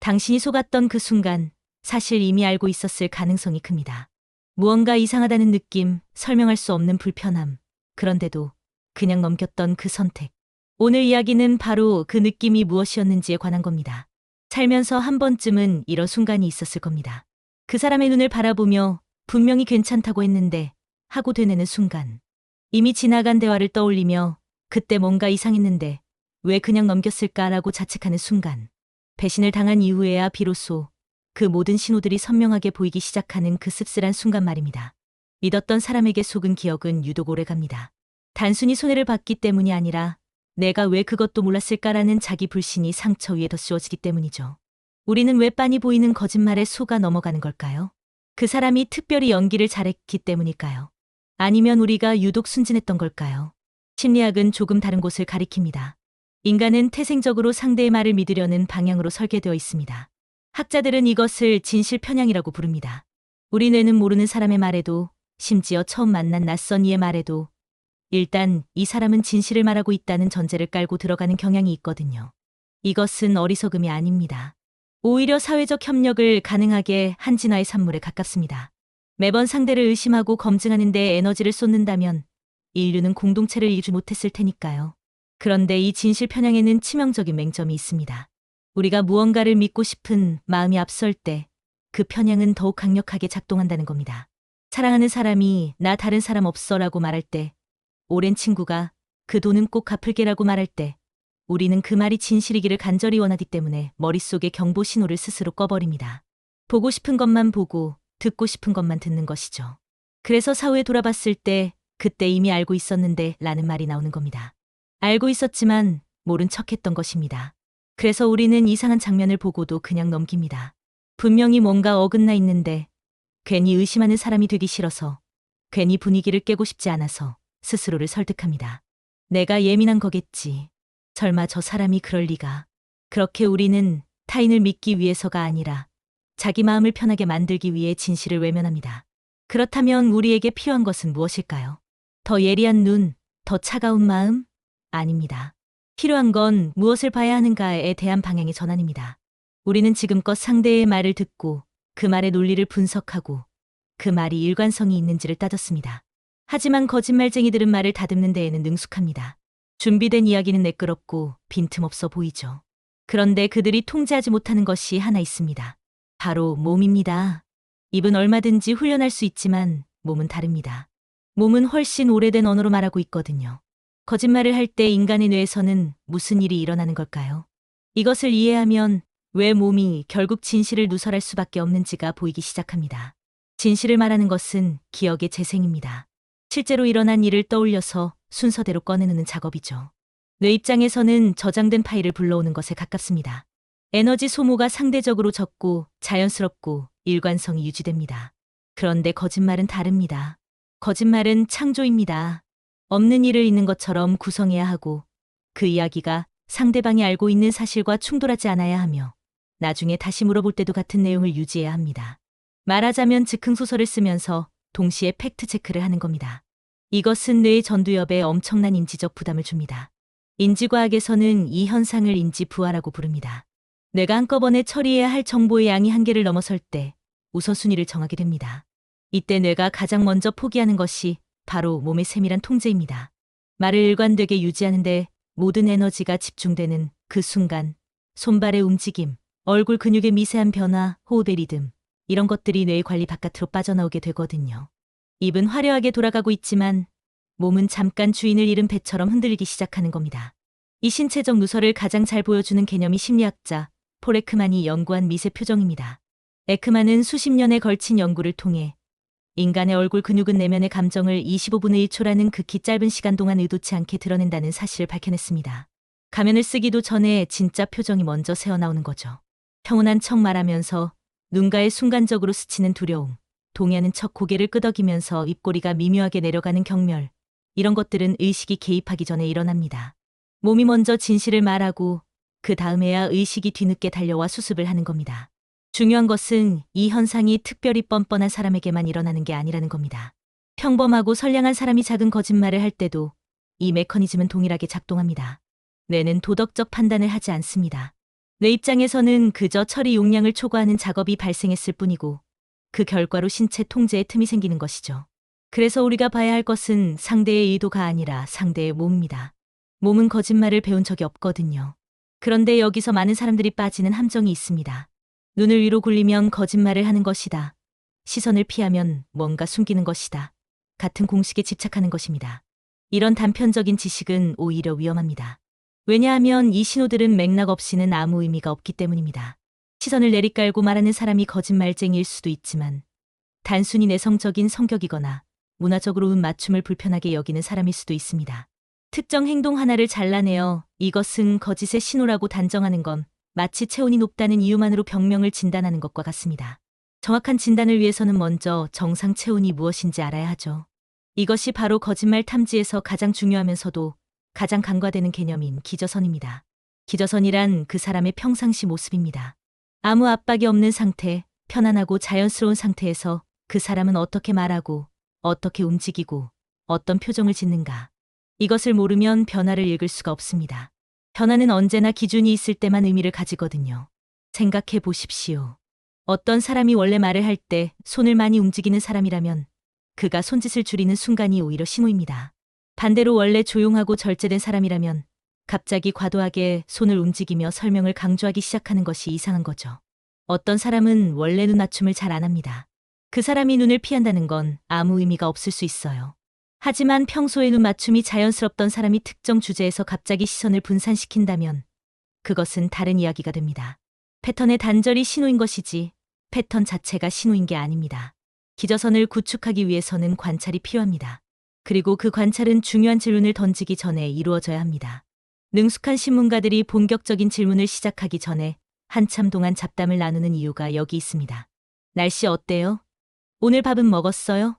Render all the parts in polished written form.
당신이 속았던 그 순간 사실 이미 알고 있었을 가능성이 큽니다. 무언가 이상하다는 느낌, 설명할 수 없는 불편함, 그런데도 그냥 넘겼던 그 선택. 오늘 이야기는 바로 그 느낌이 무엇이었는지에 관한 겁니다. 살면서 한 번쯤은 이런 순간이 있었을 겁니다. 그 사람의 눈을 바라보며 분명히 괜찮다고 했는데 하고 되뇌는 순간. 이미 지나간 대화를 떠올리며 그때 뭔가 이상했는데 왜 그냥 넘겼을까라고 자책하는 순간. 배신을 당한 이후에야 비로소 그 모든 신호들이 선명하게 보이기 시작하는 그 씁쓸한 순간 말입니다. 믿었던 사람에게 속은 기억은 유독 오래갑니다. 단순히 손해를 봤기 때문이 아니라 내가 왜 그것도 몰랐을까라는 자기 불신이 상처 위에 더 씌워지기 때문이죠. 우리는 왜 빤히 보이는 거짓말에 속아 넘어가는 걸까요? 그 사람이 특별히 연기를 잘했기 때문일까요? 아니면 우리가 유독 순진했던 걸까요? 심리학은 조금 다른 곳을 가리킵니다. 인간은 태생적으로 상대의 말을 믿으려는 방향으로 설계되어 있습니다. 학자들은 이것을 진실 편향이라고 부릅니다. 우리 뇌는 모르는 사람의 말에도, 심지어 처음 만난 낯선 이의 말에도 일단 이 사람은 진실을 말하고 있다는 전제를 깔고 들어가는 경향이 있거든요. 이것은 어리석음이 아닙니다. 오히려 사회적 협력을 가능하게 한 진화의 산물에 가깝습니다. 매번 상대를 의심하고 검증하는 데 에너지를 쏟는다면 인류는 공동체를 이루지 못했을 테니까요. 그런데 이 진실 편향에는 치명적인 맹점이 있습니다. 우리가 무언가를 믿고 싶은 마음이 앞설 때 그 편향은 더욱 강력하게 작동한다는 겁니다. 사랑하는 사람이 나 다른 사람 없어라고 말할 때, 오랜 친구가 그 돈은 꼭 갚을게라고 말할 때 우리는 그 말이 진실이기를 간절히 원하기 때문에 머릿속에 경보 신호를 스스로 꺼버립니다. 보고 싶은 것만 보고 듣고 싶은 것만 듣는 것이죠. 그래서 사후에 돌아봤을 때 그때 이미 알고 있었는데 라는 말이 나오는 겁니다. 알고 있었지만 모른 척했던 것입니다. 그래서 우리는 이상한 장면을 보고도 그냥 넘깁니다. 분명히 뭔가 어긋나 있는데 괜히 의심하는 사람이 되기 싫어서, 괜히 분위기를 깨고 싶지 않아서 스스로를 설득합니다. 내가 예민한 거겠지. 설마 저 사람이 그럴 리가. 그렇게 우리는 타인을 믿기 위해서가 아니라 자기 마음을 편하게 만들기 위해 진실을 외면합니다. 그렇다면 우리에게 필요한 것은 무엇일까요? 더 예리한 눈, 더 차가운 마음? 아닙니다. 필요한 건 무엇을 봐야 하는가에 대한 방향의 전환입니다. 우리는 지금껏 상대의 말을 듣고 그 말의 논리를 분석하고 그 말이 일관성이 있는지를 따졌습니다. 하지만 거짓말쟁이들은 말을 다듬는 데에는 능숙합니다. 준비된 이야기는 매끄럽고 빈틈없어 보이죠. 그런데 그들이 통제하지 못하는 것이 하나 있습니다. 바로 몸입니다. 입은 얼마든지 훈련할 수 있지만 몸은 다릅니다. 몸은 훨씬 오래된 언어로 말하고 있거든요. 거짓말을 할 때 인간의 뇌에서는 무슨 일이 일어나는 걸까요? 이것을 이해하면 왜 몸이 결국 진실을 누설할 수밖에 없는지가 보이기 시작합니다. 진실을 말하는 것은 기억의 재생입니다. 실제로 일어난 일을 떠올려서 순서대로 꺼내는 작업이죠. 뇌 입장에서는 저장된 파일을 불러오는 것에 가깝습니다. 에너지 소모가 상대적으로 적고 자연스럽고 일관성이 유지됩니다. 그런데 거짓말은 다릅니다. 거짓말은 창조입니다. 없는 일을 있는 것처럼 구성해야 하고 그 이야기가 상대방이 알고 있는 사실과 충돌하지 않아야 하며 나중에 다시 물어볼 때도 같은 내용을 유지해야 합니다. 말하자면 즉흥소설을 쓰면서 동시에 팩트체크를 하는 겁니다. 이것은 뇌의 전두엽에 엄청난 인지적 부담을 줍니다. 인지과학에서는 이 현상을 인지부하라고 부릅니다. 뇌가 한꺼번에 처리해야 할 정보의 양이 한계를 넘어설 때 우선순위를 정하게 됩니다. 이때 뇌가 가장 먼저 포기하는 것이 바로 몸의 세밀한 통제입니다. 말을 일관되게 유지하는데 모든 에너지가 집중되는 그 순간, 손발의 움직임, 얼굴 근육의 미세한 변화, 호흡의 리듬, 이런 것들이 뇌의 관리 바깥으로 빠져나오게 되거든요. 입은 화려하게 돌아가고 있지만 몸은 잠깐 주인을 잃은 배처럼 흔들리기 시작하는 겁니다. 이 신체적 누설을 가장 잘 보여주는 개념이 심리학자 폴 에크만이 연구한 미세 표정입니다. 에크만은 수십 년에 걸친 연구를 통해 인간의 얼굴 근육은 내면의 감정을 25분의 1초라는 극히 짧은 시간 동안 의도치 않게 드러낸다는 사실을 밝혀냈습니다. 가면을 쓰기도 전에 진짜 표정이 먼저 새어나오는 거죠. 평온한 척 말하면서 눈가에 순간적으로 스치는 두려움, 동의하는 척 고개를 끄덕이면서 입꼬리가 미묘하게 내려가는 경멸, 이런 것들은 의식이 개입하기 전에 일어납니다. 몸이 먼저 진실을 말하고 그 다음에야 의식이 뒤늦게 달려와 수습을 하는 겁니다. 중요한 것은 이 현상이 특별히 뻔뻔한 사람에게만 일어나는 게 아니라는 겁니다. 평범하고 선량한 사람이 작은 거짓말을 할 때도 이 메커니즘은 동일하게 작동합니다. 뇌는 도덕적 판단을 하지 않습니다. 뇌 입장에서는 그저 처리 용량을 초과하는 작업이 발생했을 뿐이고 그 결과로 신체 통제에 틈이 생기는 것이죠. 그래서 우리가 봐야 할 것은 상대의 의도가 아니라 상대의 몸입니다. 몸은 거짓말을 배운 적이 없거든요. 그런데 여기서 많은 사람들이 빠지는 함정이 있습니다. 눈을 위로 굴리면 거짓말을 하는 것이다. 시선을 피하면 뭔가 숨기는 것이다. 같은 공식에 집착하는 것입니다. 이런 단편적인 지식은 오히려 위험합니다. 왜냐하면 이 신호들은 맥락 없이는 아무 의미가 없기 때문입니다. 시선을 내리깔고 말하는 사람이 거짓말쟁이일 수도 있지만 단순히 내성적인 성격이거나 문화적으로 맞춤을 불편하게 여기는 사람일 수도 있습니다. 특정 행동 하나를 잘라내어 이것은 거짓의 신호라고 단정하는 건 마치 체온이 높다는 이유만으로 병명을 진단하는 것과 같습니다. 정확한 진단을 위해서는 먼저 정상 체온이 무엇인지 알아야 하죠. 이것이 바로 거짓말 탐지에서 가장 중요하면서도 가장 간과되는 개념인 기저선입니다. 기저선이란 그 사람의 평상시 모습입니다. 아무 압박이 없는 상태, 편안하고 자연스러운 상태에서 그 사람은 어떻게 말하고, 어떻게 움직이고, 어떤 표정을 짓는가. 이것을 모르면 변화를 읽을 수가 없습니다. 변화는 언제나 기준이 있을 때만 의미를 가지거든요. 생각해 보십시오. 어떤 사람이 원래 말을 할 때 손을 많이 움직이는 사람이라면 그가 손짓을 줄이는 순간이 오히려 신호입니다. 반대로 원래 조용하고 절제된 사람이라면 갑자기 과도하게 손을 움직이며 설명을 강조하기 시작하는 것이 이상한 거죠. 어떤 사람은 원래 눈 맞춤을 잘 안 합니다. 그 사람이 눈을 피한다는 건 아무 의미가 없을 수 있어요. 하지만 평소에 눈 맞춤이 자연스럽던 사람이 특정 주제에서 갑자기 시선을 분산시킨다면 그것은 다른 이야기가 됩니다. 패턴의 단절이 신호인 것이지 패턴 자체가 신호인 게 아닙니다. 기저선을 구축하기 위해서는 관찰이 필요합니다. 그리고 그 관찰은 중요한 질문을 던지기 전에 이루어져야 합니다. 능숙한 신문가들이 본격적인 질문을 시작하기 전에 한참 동안 잡담을 나누는 이유가 여기 있습니다. 날씨 어때요? 오늘 밥은 먹었어요?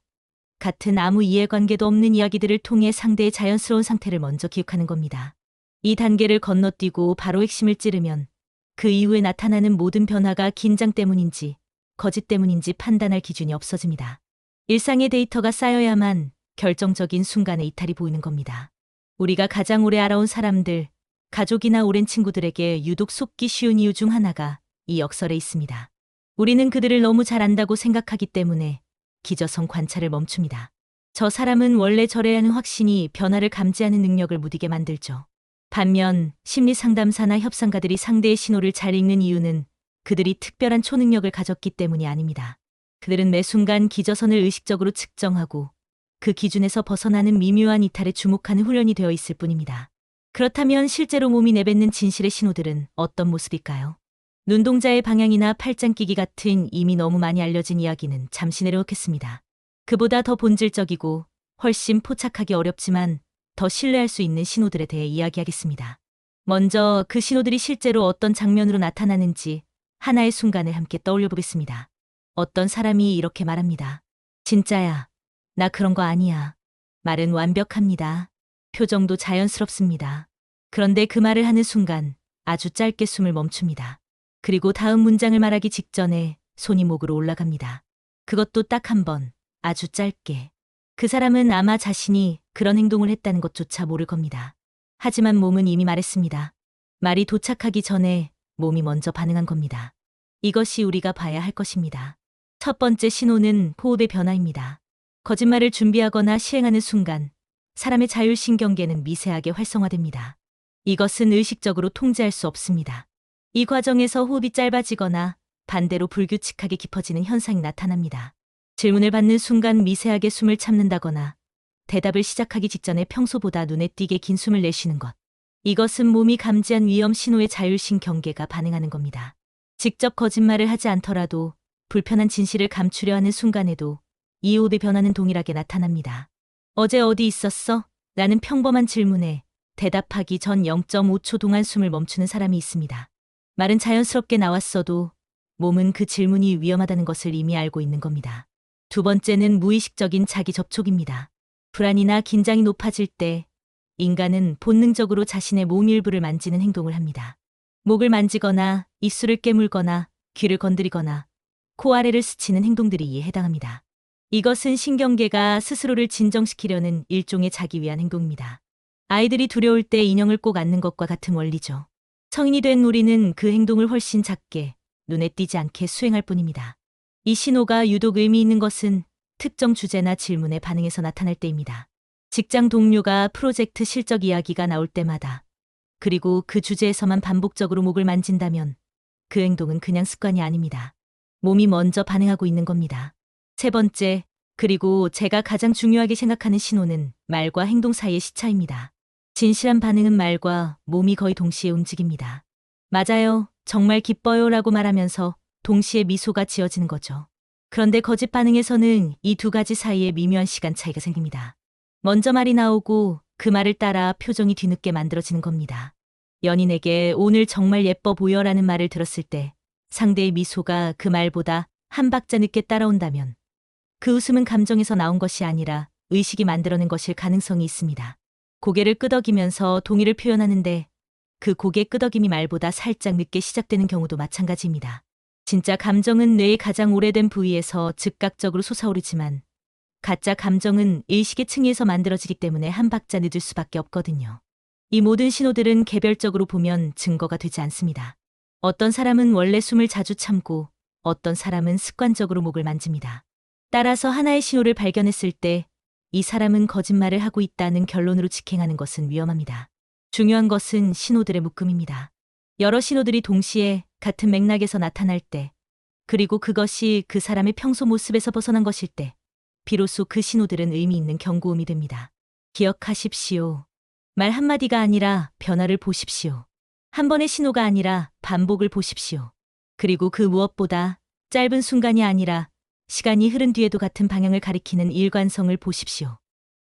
같은 아무 이해관계도 없는 이야기들을 통해 상대의 자연스러운 상태를 먼저 기억하는 겁니다. 이 단계를 건너뛰고 바로 핵심을 찌르면 그 이후에 나타나는 모든 변화가 긴장 때문인지 거짓 때문인지 판단할 기준이 없어집니다. 일상의 데이터가 쌓여야만 결정적인 순간에 이탈이 보이는 겁니다. 우리가 가장 오래 알아온 사람들, 가족이나 오랜 친구들에게 유독 속기 쉬운 이유 중 하나가 이 역설에 있습니다. 우리는 그들을 너무 잘 안다고 생각하기 때문에 기저선 관찰을 멈춥니다. 저 사람은 원래 저래야 하는 확신이 변화를 감지하는 능력을 무디게 만들죠. 반면 심리상담사나 협상가들이 상대의 신호를 잘 읽는 이유는 그들이 특별한 초능력을 가졌기 때문이 아닙니다. 그들은 매 순간 기저선을 의식적으로 측정하고 그 기준에서 벗어나는 미묘한 이탈에 주목하는 훈련이 되어 있을 뿐입니다. 그렇다면 실제로 몸이 내뱉는 진실의 신호들은 어떤 모습일까요? 눈동자의 방향이나 팔짱 끼기 같은 이미 너무 많이 알려진 이야기는 잠시 내려놓겠습니다. 그보다 더 본질적이고 훨씬 포착하기 어렵지만 더 신뢰할 수 있는 신호들에 대해 이야기하겠습니다. 먼저 그 신호들이 실제로 어떤 장면으로 나타나는지 하나의 순간을 함께 떠올려 보겠습니다. 어떤 사람이 이렇게 말합니다. 진짜야. 나 그런 거 아니야. 말은 완벽합니다. 표정도 자연스럽습니다. 그런데 그 말을 하는 순간 아주 짧게 숨을 멈춥니다. 그리고 다음 문장을 말하기 직전에 손이 목으로 올라갑니다. 그것도 딱 한 번, 아주 짧게. 그 사람은 아마 자신이 그런 행동을 했다는 것조차 모를 겁니다. 하지만 몸은 이미 말했습니다. 말이 도착하기 전에 몸이 먼저 반응한 겁니다. 이것이 우리가 봐야 할 것입니다. 첫 번째 신호는 호흡의 변화입니다. 거짓말을 준비하거나 시행하는 순간 사람의 자율신경계는 미세하게 활성화됩니다. 이것은 의식적으로 통제할 수 없습니다. 이 과정에서 호흡이 짧아지거나 반대로 불규칙하게 깊어지는 현상이 나타납니다. 질문을 받는 순간 미세하게 숨을 참는다거나 대답을 시작하기 직전에 평소보다 눈에 띄게 긴 숨을 내쉬는 것. 이것은 몸이 감지한 위험 신호의 자율신경계가 반응하는 겁니다. 직접 거짓말을 하지 않더라도 불편한 진실을 감추려 하는 순간에도 이 호흡의 변화는 동일하게 나타납니다. 어제 어디 있었어? 라는 평범한 질문에 대답하기 전 0.5초 동안 숨을 멈추는 사람이 있습니다. 말은 자연스럽게 나왔어도 몸은 그 질문이 위험하다는 것을 이미 알고 있는 겁니다. 두 번째는 무의식적인 자기 접촉입니다. 불안이나 긴장이 높아질 때 인간은 본능적으로 자신의 몸 일부를 만지는 행동을 합니다. 목을 만지거나 입술을 깨물거나 귀를 건드리거나 코 아래를 스치는 행동들이 이에 해당합니다. 이것은 신경계가 스스로를 진정시키려는 일종의 자기 위한 행동입니다. 아이들이 두려울 때 인형을 꼭 안는 것과 같은 원리죠. 성인이 된 우리는 그 행동을 훨씬 작게, 눈에 띄지 않게 수행할 뿐입니다. 이 신호가 유독 의미 있는 것은 특정 주제나 질문에 반응해서 나타날 때입니다. 직장 동료가 프로젝트 실적 이야기가 나올 때마다, 그리고 그 주제에서만 반복적으로 목을 만진다면 그 행동은 그냥 습관이 아닙니다. 몸이 먼저 반응하고 있는 겁니다. 세 번째, 그리고 제가 가장 중요하게 생각하는 신호는 말과 행동 사이의 시차입니다. 진실한 반응은 말과 몸이 거의 동시에 움직입니다. 맞아요, 정말 기뻐요 라고 말하면서 동시에 미소가 지어지는 거죠. 그런데 거짓 반응에서는 이 두 가지 사이에 미묘한 시간 차이가 생깁니다. 먼저 말이 나오고 그 말을 따라 표정이 뒤늦게 만들어지는 겁니다. 연인에게 오늘 정말 예뻐 보여라는 말을 들었을 때 상대의 미소가 그 말보다 한 박자 늦게 따라온다면 그 웃음은 감정에서 나온 것이 아니라 의식이 만들어낸 것일 가능성이 있습니다. 고개를 끄덕이면서 동의를 표현하는데 그 고개 끄덕임이 말보다 살짝 늦게 시작되는 경우도 마찬가지입니다. 진짜 감정은 뇌의 가장 오래된 부위에서 즉각적으로 솟아오르지만 가짜 감정은 의식의 층위에서 만들어지기 때문에 한 박자 늦을 수밖에 없거든요. 이 모든 신호들은 개별적으로 보면 증거가 되지 않습니다. 어떤 사람은 원래 숨을 자주 참고 어떤 사람은 습관적으로 목을 만집니다. 따라서 하나의 신호를 발견했을 때 이 사람은 거짓말을 하고 있다는 결론으로 직행하는 것은 위험합니다. 중요한 것은 신호들의 묶음입니다. 여러 신호들이 동시에 같은 맥락에서 나타날 때, 그리고 그것이 그 사람의 평소 모습에서 벗어난 것일 때, 비로소 그 신호들은 의미 있는 경고음이 됩니다. 기억하십시오. 말 한마디가 아니라 변화를 보십시오. 한 번의 신호가 아니라 반복을 보십시오. 그리고 그 무엇보다 짧은 순간이 아니라 시간이 흐른 뒤에도 같은 방향을 가리키는 일관성을 보십시오.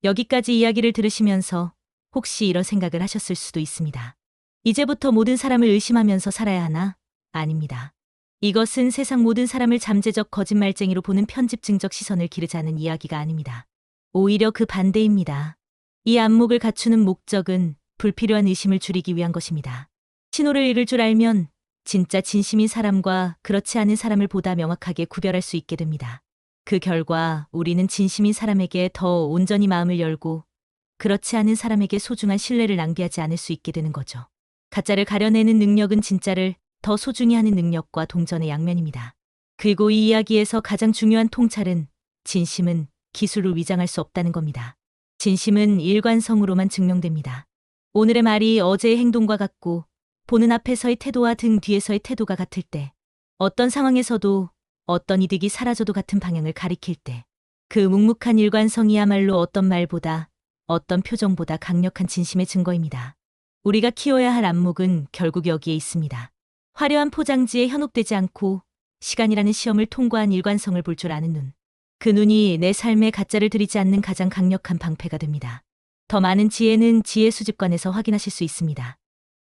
여기까지 이야기를 들으시면서 혹시 이런 생각을 하셨을 수도 있습니다. 이제부터 모든 사람을 의심하면서 살아야 하나? 아닙니다. 이것은 세상 모든 사람을 잠재적 거짓말쟁이로 보는 편집증적 시선을 기르자는 이야기가 아닙니다. 오히려 그 반대입니다. 이 안목을 갖추는 목적은 불필요한 의심을 줄이기 위한 것입니다. 신호를 읽을 줄 알면 진짜 진심인 사람과 그렇지 않은 사람을 보다 명확하게 구별할 수 있게 됩니다. 그 결과 우리는 진심인 사람에게 더 온전히 마음을 열고 그렇지 않은 사람에게 소중한 신뢰를 낭비하지 않을 수 있게 되는 거죠. 가짜를 가려내는 능력은 진짜를 더 소중히 하는 능력과 동전의 양면입니다. 그리고 이 이야기에서 가장 중요한 통찰은 진심은 기술로 위장할 수 없다는 겁니다. 진심은 일관성으로만 증명됩니다. 오늘의 말이 어제의 행동과 같고 보는 앞에서의 태도와 등 뒤에서의 태도가 같을 때, 어떤 상황에서도 어떤 이득이 사라져도 같은 방향을 가리킬 때, 그 묵묵한 일관성이야말로 어떤 말보다 어떤 표정보다 강력한 진심의 증거입니다. 우리가 키워야 할 안목은 결국 여기에 있습니다. 화려한 포장지에 현혹되지 않고 시간이라는 시험을 통과한 일관성을 볼 줄 아는 눈. 그 눈이 내 삶에 가짜를 들이지 않는 가장 강력한 방패가 됩니다. 더 많은 지혜는 지혜 수집관에서 확인하실 수 있습니다.